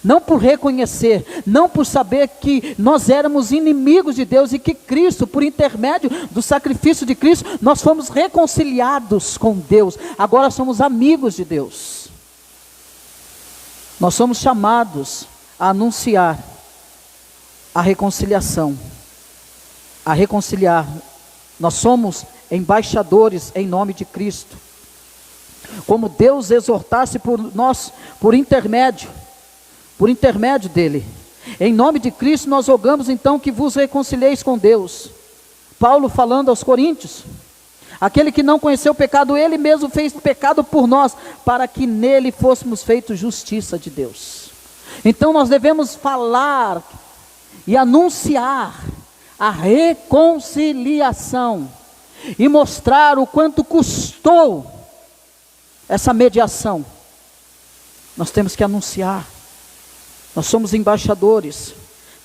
Não por reconhecer, não por saber que nós éramos inimigos de Deus e que Cristo, por intermédio do sacrifício de Cristo, nós fomos reconciliados com Deus. Agora somos amigos de Deus. Nós somos chamados a anunciar a reconciliação, a reconciliar. Nós somos embaixadores em nome de Cristo. Como Deus exortasse por nós, por intermédio dele. Em nome de Cristo nós rogamos então que vos reconcilieis com Deus. Paulo falando aos Coríntios. Aquele que não conheceu o pecado, ele mesmo fez pecado por nós, para que nele fôssemos feitos justiça de Deus. Então nós devemos falar e anunciar a reconciliação e mostrar o quanto custou essa mediação, nós temos que anunciar. Nós somos embaixadores.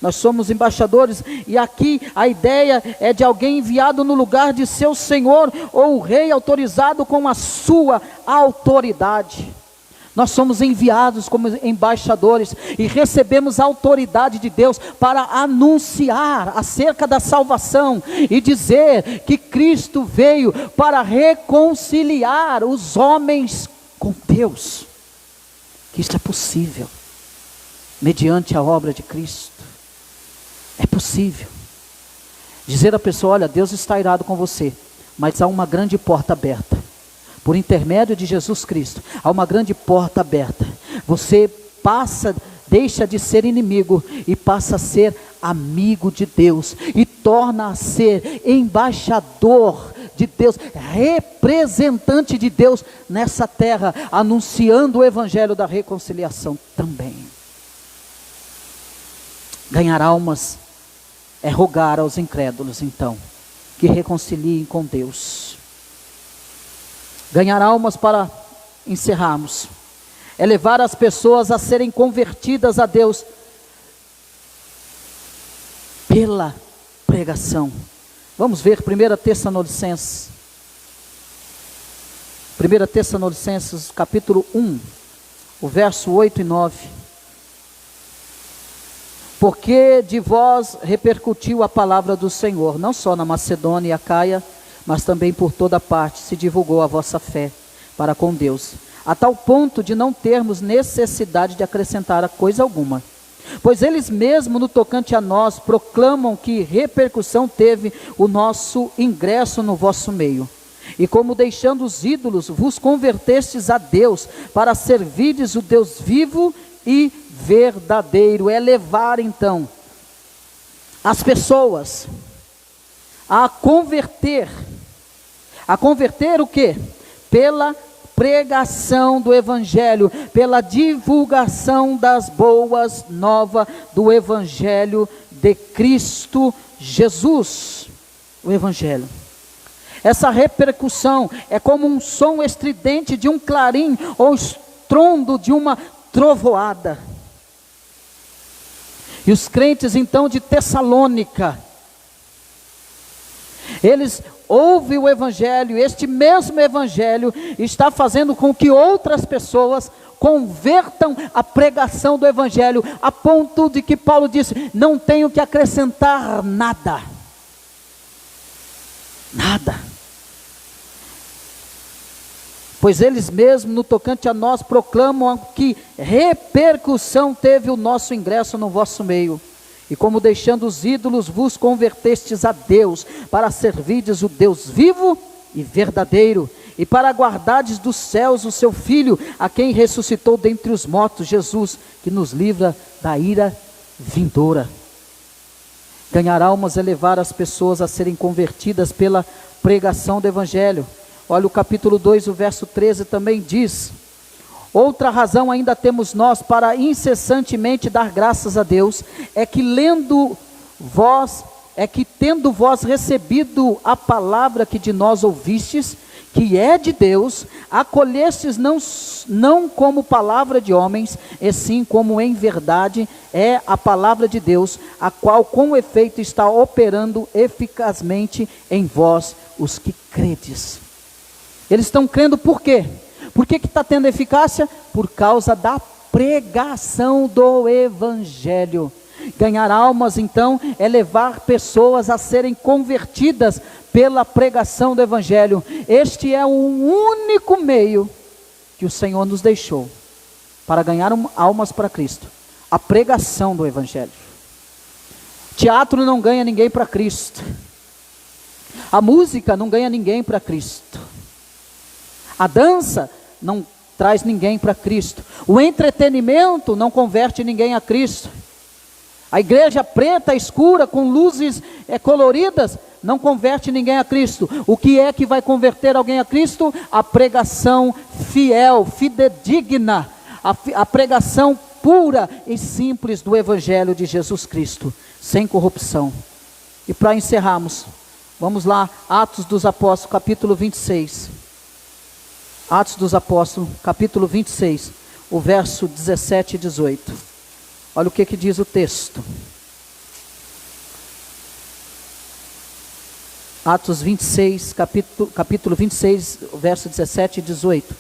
Nós somos embaixadores, e aqui a ideia é de alguém enviado no lugar de seu senhor, ou o rei autorizado com a sua autoridade. Nós somos enviados como embaixadores, e recebemos a autoridade de Deus para anunciar acerca da salvação, e dizer que Cristo veio para reconciliar os homens com Deus, que isso é possível, mediante a obra de Cristo. É possível dizer à pessoa: olha, Deus está irado com você, mas há uma grande porta aberta, por intermédio de Jesus Cristo, há uma grande porta aberta, você deixa de ser inimigo, e passa a ser amigo de Deus, e torna a ser embaixador de Deus, representante de Deus nessa terra, anunciando o evangelho da reconciliação também. Ganhar almas é rogar aos incrédulos, então, que reconciliem com Deus. Ganhar almas, para encerrarmos, é levar as pessoas a serem convertidas a Deus pela pregação. Vamos ver 1 Tessalonicenses. 1 Tessalonicenses capítulo 1, o verso 8 e 9. Porque de vós repercutiu a palavra do Senhor, não só na Macedônia e Acaia, mas também por toda parte se divulgou a vossa fé para com Deus, a tal ponto de não termos necessidade de acrescentar a coisa alguma. Pois eles mesmos, no tocante a nós, proclamam que repercussão teve o nosso ingresso no vosso meio. E como deixando os ídolos, vos convertestes a Deus, para servirdes o Deus vivo e verdadeiro. É levar então as pessoas a converter o quê? Pela pregação do evangelho, pela divulgação das boas novas do evangelho de Cristo Jesus. O evangelho, essa repercussão é como um som estridente de um clarim, ou estrondo de uma trovoada. E os crentes então de Tessalônica, eles ouvem o evangelho, este mesmo evangelho está fazendo com que outras pessoas convertam a pregação do evangelho, a ponto de que Paulo disse: não tenho que acrescentar nada, pois eles mesmos, no tocante a nós, proclamam que repercussão teve o nosso ingresso no vosso meio. E como deixando os ídolos, vos convertestes a Deus, para servirdes o Deus vivo e verdadeiro, e para guardardes dos céus o seu Filho, a quem ressuscitou dentre os mortos, Jesus, que nos livra da ira vindoura. Ganhar almas é levar as pessoas a serem convertidas pela pregação do evangelho. Olha o capítulo 2, o verso 13 também diz: outra razão ainda temos nós para incessantemente dar graças a Deus, é que tendo vós recebido a palavra que de nós ouvistes, que é de Deus, acolhestes não como palavra de homens, e sim como em verdade é a palavra de Deus, a qual com efeito está operando eficazmente em vós os que credes. Eles estão crendo por quê? Por que está tendo eficácia? Por causa da pregação do evangelho. Ganhar almas então é levar pessoas a serem convertidas pela pregação do evangelho. Este é o único meio que o Senhor nos deixou para ganhar almas para Cristo: a pregação do evangelho. Teatro não ganha ninguém para Cristo, a música não ganha ninguém para Cristo, a dança não traz ninguém para Cristo, o entretenimento não converte ninguém a Cristo, a igreja preta, escura, com luzes coloridas, não converte ninguém a Cristo. O que é que vai converter alguém a Cristo? A pregação fiel, fidedigna, a pregação pura e simples do evangelho de Jesus Cristo, sem corrupção E para encerrarmos, vamos lá, Atos dos Apóstolos, capítulo 26. Atos dos Apóstolos, capítulo 26, o verso 17 e 18. Olha o que diz o texto. Atos 26, capítulo 26, verso 17 e 18.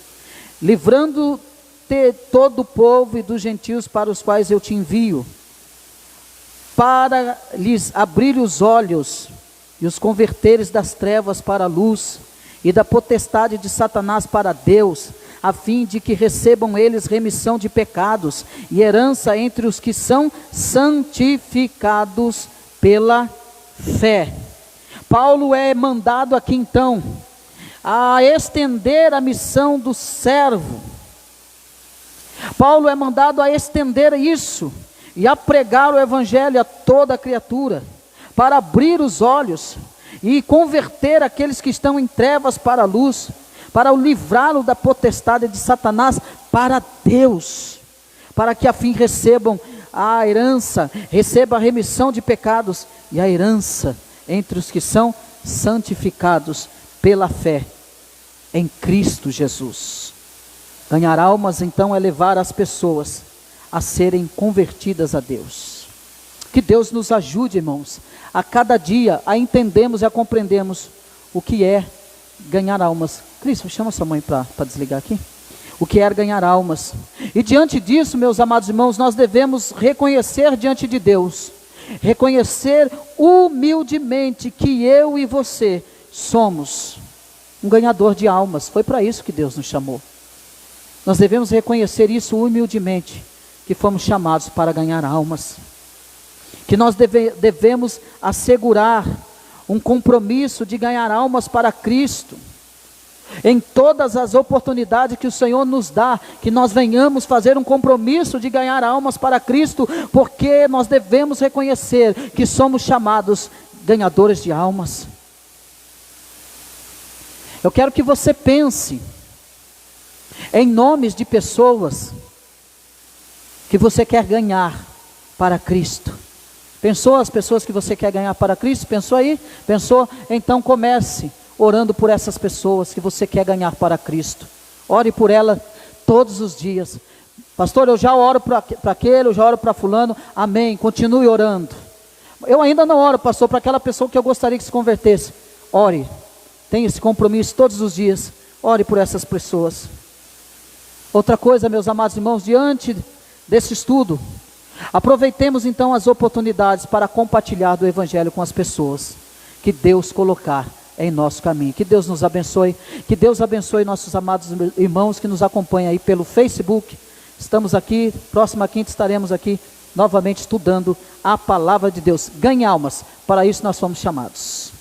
Livrando-te todo o povo e dos gentios para os quais eu te envio, para lhes abrir os olhos e os converteres das trevas para a luz e da potestade de Satanás para Deus, a fim de que recebam eles remissão de pecados e herança entre os que são santificados pela fé. Paulo é mandado aqui então a estender a missão do servo. Paulo é mandado a estender isso e a pregar o evangelho a toda criatura, para abrir os olhos e converter aqueles que estão em trevas para a luz, para livrá-lo da potestade de Satanás para Deus, para que a fim recebam a herança, receba a remissão de pecados e a herança entre os que são santificados pela fé em Cristo Jesus. Ganhar almas então é levar as pessoas a serem convertidas a Deus. Que Deus nos ajude, irmãos, a cada dia a entendermos e a compreendermos o que é ganhar almas. Cristo, chama sua mãe para desligar aqui. O que é ganhar almas. E diante disso, meus amados irmãos, nós devemos reconhecer diante de Deus, reconhecer humildemente que eu e você somos um ganhador de almas. Foi para isso que Deus nos chamou. Nós devemos reconhecer isso humildemente, que fomos chamados para ganhar almas, que nós devemos assegurar um compromisso de ganhar almas para Cristo, em todas as oportunidades que o Senhor nos dá, que nós venhamos fazer um compromisso de ganhar almas para Cristo, porque nós devemos reconhecer que somos chamados ganhadores de almas. Eu quero que você pense em nomes de pessoas que você quer ganhar para Cristo. Pensou as pessoas que você quer ganhar para Cristo? Pensou aí? Pensou? Então comece orando por essas pessoas que você quer ganhar para Cristo. Ore por ela todos os dias. Pastor, eu já oro para aquele, eu já oro para fulano. Amém, continue orando. Eu ainda não oro, pastor, para aquela pessoa que eu gostaria que se convertesse. Ore, tenha esse compromisso todos os dias. Ore por essas pessoas. Outra coisa, meus amados irmãos, diante desse estudo, aproveitemos então as oportunidades para compartilhar do Evangelho com as pessoas que Deus colocar em nosso caminho. Que Deus nos abençoe, que Deus abençoe nossos amados irmãos que nos acompanham aí pelo Facebook. Estamos aqui, próxima quinta estaremos aqui novamente estudando a palavra de Deus. Ganhe almas, para isso nós fomos chamados.